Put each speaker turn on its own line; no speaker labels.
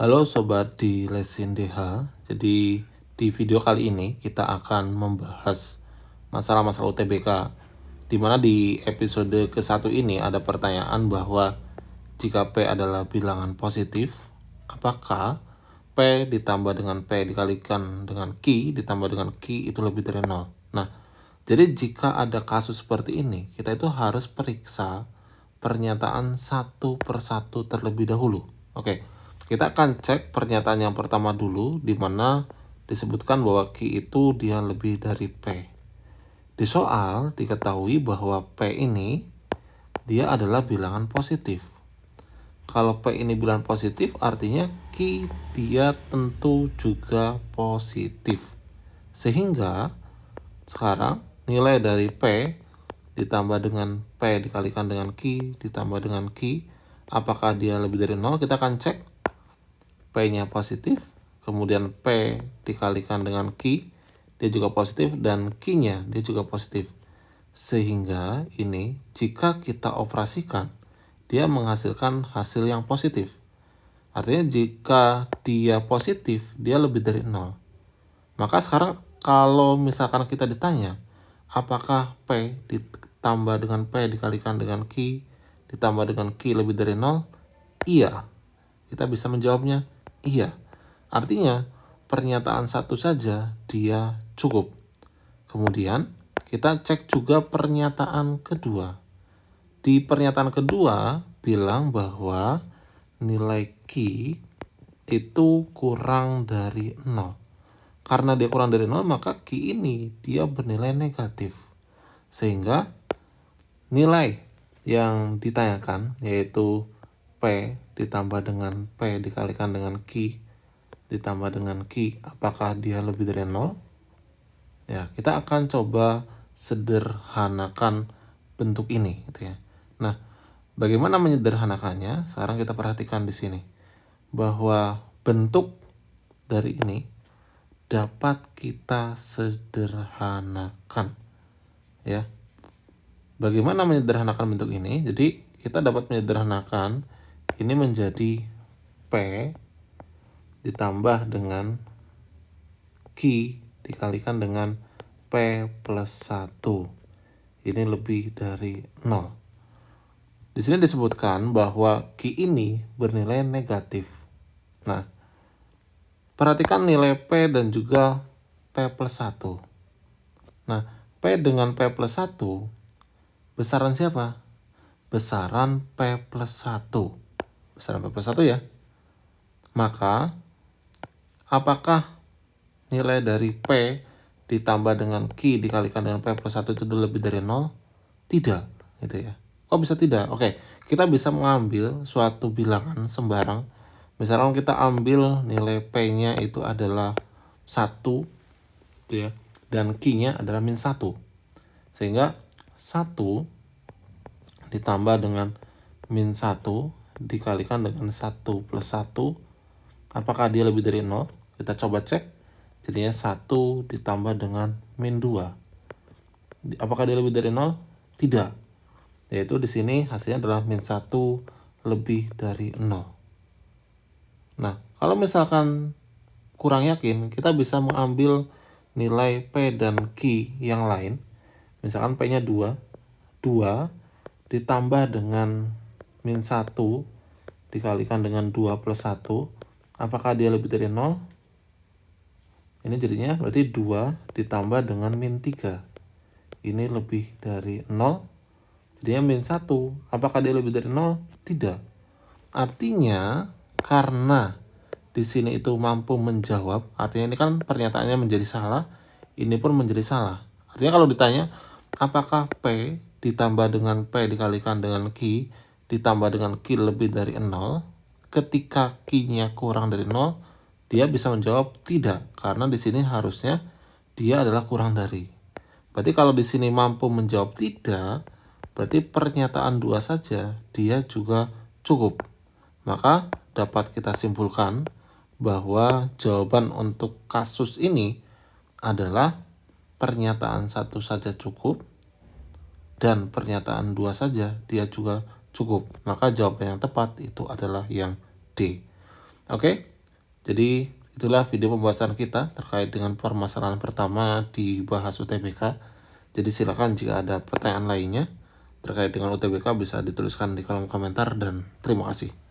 Halo sobat di Lesin DH. Jadi di video kali ini kita akan membahas masalah-masalah UTBK, di mana di episode ke-1 ini ada pertanyaan bahwa jika P adalah bilangan positif, apakah P ditambah dengan P dikalikan dengan Q ditambah dengan Q itu lebih dari 0? Nah, jadi jika ada kasus seperti ini, kita itu harus periksa pernyataan satu persatu terlebih dahulu. Oke, kita akan cek pernyataan yang pertama dulu, di mana disebutkan bahwa Q itu dia lebih dari P. Di soal diketahui bahwa P ini dia adalah bilangan positif. Kalau P ini bilangan positif, artinya Q dia tentu juga positif. Sehingga sekarang nilai dari P ditambah dengan P dikalikan dengan Q ditambah dengan Q, apakah dia lebih dari 0? Kita akan cek P-nya positif, kemudian P dikalikan dengan Q, dia juga positif, dan Q-nya dia juga positif. Sehingga ini jika kita operasikan, dia menghasilkan hasil yang positif. Artinya jika dia positif, dia lebih dari 0. Maka sekarang kalau misalkan kita ditanya, apakah P ditambah dengan P dikalikan dengan Q ditambah dengan Q lebih dari 0? Iya. Kita bisa menjawabnya iya. Artinya pernyataan satu saja dia cukup. Kemudian kita cek juga pernyataan kedua. Di pernyataan kedua bilang bahwa nilai Q itu kurang dari 0. Karena dia kurang dari 0, maka Q ini dia bernilai negatif. Sehingga nilai yang ditanyakan yaitu P ditambah dengan P dikalikan dengan Q ditambah dengan Q, apakah dia lebih dari 0? Ya, kita akan coba sederhanakan bentuk ini gitu ya. Nah, bagaimana menyederhanakannya? Sekarang kita perhatikan di sini bahwa bentuk dari ini dapat kita sederhanakan ya. Bagaimana menyederhanakan bentuk ini? Jadi kita dapat menyederhanakan ini menjadi P ditambah dengan Q dikalikan dengan P plus 1. Ini lebih dari 0. Di sini disebutkan bahwa Q ini bernilai negatif. Nah, perhatikan nilai P dan juga P plus 1. Nah, P dengan P plus 1, besaran siapa? Besaran P plus 1. Besaran P plus 1 ya. Maka, apakah nilai dari P ditambah dengan Q dikalikan dengan P plus 1 itu lebih dari 0? Tidak, gitu ya. Kok bisa tidak? Oke, kita bisa mengambil suatu bilangan sembarang. Misalkan kita ambil nilai P-nya itu adalah 1, gitu ya, dan Q-nya adalah min 1. Sehingga 1 ditambah dengan min 1 dikalikan dengan 1 plus 1, apakah dia lebih dari 0? Kita coba cek. Jadinya 1 ditambah dengan min 2. Apakah dia lebih dari 0? Tidak. Yaitu di sini hasilnya adalah min 1 lebih dari 0. Nah, kalau misalkan kurang yakin, kita bisa mengambil nilai P dan Q yang lain. Misalkan P-nya 2. 2 ditambah dengan min 1 dikalikan dengan 2 plus 1. Apakah dia lebih dari 0? Ini jadinya berarti 2 ditambah dengan min 3. Ini lebih dari 0. Jadinya min 1. Apakah dia lebih dari 0? Tidak. Artinya karena di sini itu mampu menjawab, artinya ini kan pernyataannya menjadi salah, ini pun menjadi salah. Artinya kalau ditanya apakah P ditambah dengan P dikalikan dengan Q ditambah dengan Q lebih dari 0, ketika Q-nya kurang dari 0, dia bisa menjawab tidak, karena di sini harusnya dia adalah kurang dari. Berarti kalau di sini mampu menjawab tidak, berarti pernyataan 2 saja dia juga cukup. Maka dapat kita simpulkan bahwa jawaban untuk kasus ini adalah pernyataan 1 saja cukup dan pernyataan 2 saja dia juga cukup. Maka jawaban yang tepat itu adalah yang D. Oke, Jadi itulah video pembahasan kita terkait dengan permasalahan pertama dibahas UTBK. Jadi silakan jika ada pertanyaan lainnya terkait dengan UTBK bisa dituliskan di kolom komentar dan terima kasih.